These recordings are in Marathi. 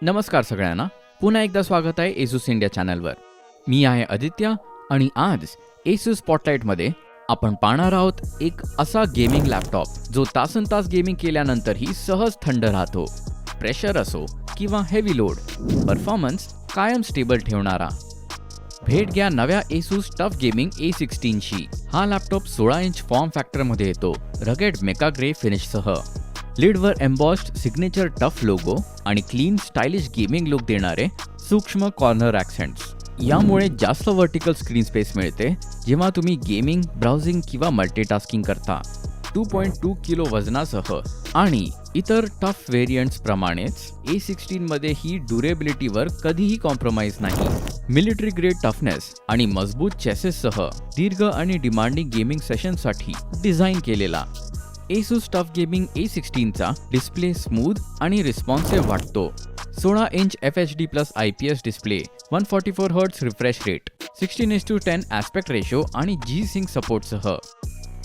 नमस्कार सगळ्यांना, पुन्हा एकदा स्वागत आहे एसूस इंडिया चॅनलवर. मी आहे आदित्य आणि आज एसूस स्पॉटलाइटमध्ये आपण पाहणार आहोत एक असा गेमिंग लॅपटॉप जो तासनतास गेमिंग केल्यानंतरही सहज थंड राहतो. प्रेशर असो किंवा हेवी लोड, परफॉर्मन्स कायम स्टेबल ठेवणारा. भेट घ्या नव्या एसूस टफ गेमिंग A16शी. हा लॅपटॉप 16 इंच फॉर्म फॅक्टरमध्ये येतो, रगेड मेका ग्रे फिनिशसह. लीडवर एम्बॉस्ड सिग्नेचर टफ लोगो आणि क्लीन स्टायलिश गेमिंग लुक देणारे सूक्ष्म कॉर्नर ॲक्सेंट्स. यामुळे जास्त व्हर्टिकल स्क्रीन स्पेस मिळते जेव्हा तुम्ही गेमिंग, ब्राउझिंग किंवा मल्टीटास्किंग करता. 2.2 किलो वजनासह आणि इतर टफ व्हेरियंट्स प्रमाणेच A16 मध्ये ही ड्युरेबिलिटीवर कधीही कॉम्प्रोमाइज नाही. मिलिटरी ग्रेड टफनेस आणि मजबूत चेसेससह दीर्घ आणि डिमांडिंग गेमिंग सेशनसाठी डिझाईन केलेला एसूस टफ गेमिंग A16चा डिस्प्ले स्मूथ आणि रिस्पॉन्सिव्ह वाटतो. 16 inch FHD+ IPS display, 144 hertz refresh rate, 16:10 aspect ratio आणि G-Sync सपोर्टसह,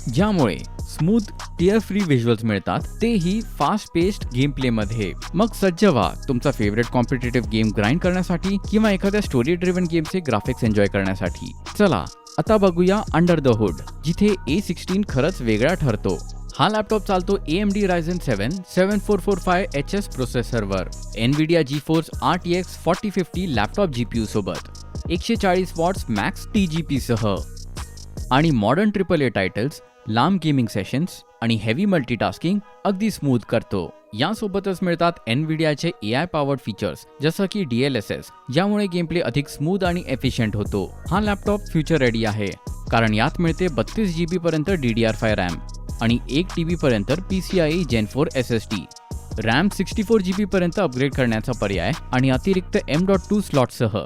ज्यामुळे स्मूथ टियर फ्री व्हिज्युअल्स मिळतात, तेही फास्ट पेस्ड गेम प्लेमध्ये. मग सज्ज व्हा तुमचा फेवरेट कॉम्पिटिटिव्ह गेम ग्राइंड करण्यासाठी किंवा एखाद्या स्टोरी ड्रिव्हन गेमचे ग्राफिक्स एन्जॉय करण्यासाठी. चला आता बघूया अंडर द हुड, जिथे A16 खरंच वेगळा ठरतो. हा लॅपटॉप चालतो AMD Ryzen 7 7445HS प्रोसेसरवर, NVIDIA GeForce RTX 4050 laptop GPU सोबत, 140 वॉट्स मॅक्स TGP सह आणि मॉडर्न AAA टायटल्स, लांब गेमिंग सेशन्स आणि हेवी मल्टीटास्किंग अगदी स्मूथ करतो. यासोबतच मिळतात NVIDIAचे AI पॉवर्ड फीचर्स जसं की DLSS, ज्यामुळे गेमप्ले अधिक स्मूथ आणि एफिशियंट होतो. हा लॅपटॉप फ्युचर रेडी आहे कारण यात मिळते 32 GB पर्यंत DDR5 रॅम आणि 1 TB पर्यंत PCIe Gen 4 SSD, RAM 64 GB पर्यंत अपग्रेड करण्याचा पर्याय आणि अतिरिक्त M.2 स्लॉटसह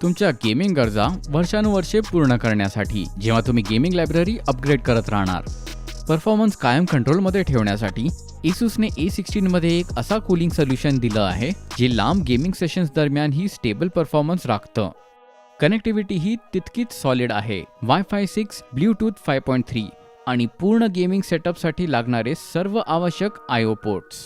तुमच्या गेमिंग गरजा वर्षानुवर्षे पूर्ण करण्यासाठी, जेव्हा तुम्ही गेमिंग लायब्ररी अपग्रेड करत राहणार. परफॉर्मन्स कायम कंट्रोलमध्ये ठेवण्यासाठी एसूसने A16 मध्ये एक असा कूलिंग सोल्युशन दिलं आहे जे लांब गेमिंग सेशन्स दरम्यान ही स्टेबल परफॉर्मन्स राखतं. कनेक्टिव्हिटी ही तितकीच सॉलिड आहे. Wi-Fi 6, Bluetooth 5.3 आणि पूर्ण गेमिंग सेटअपसाठी लागणारे सर्व आवश्यक I/O पोर्ट्स.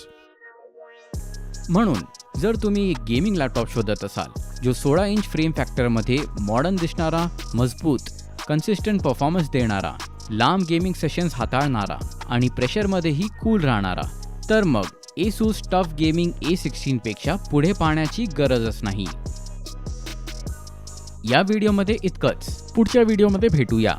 म्हणून जर तुम्ही एक गेमिंग लॅपटॉप शोधत असाल जो 16 इंच फ्रेम फॅक्टरमध्ये मॉडर्न दिसणारा, मजबूत, कन्सिस्टंट परफॉर्मन्स देणारा, लांब गेमिंग सेशन्स हाताळणारा आणि प्रेशरमध्येही कूल राहणारा, तर मग एसूस टफ गेमिंग A16 पेक्षा पुढे पाहण्याची गरजच नाही. या व्हिडिओमध्ये इतकंच. पुढच्या व्हिडिओमध्ये भेटूया.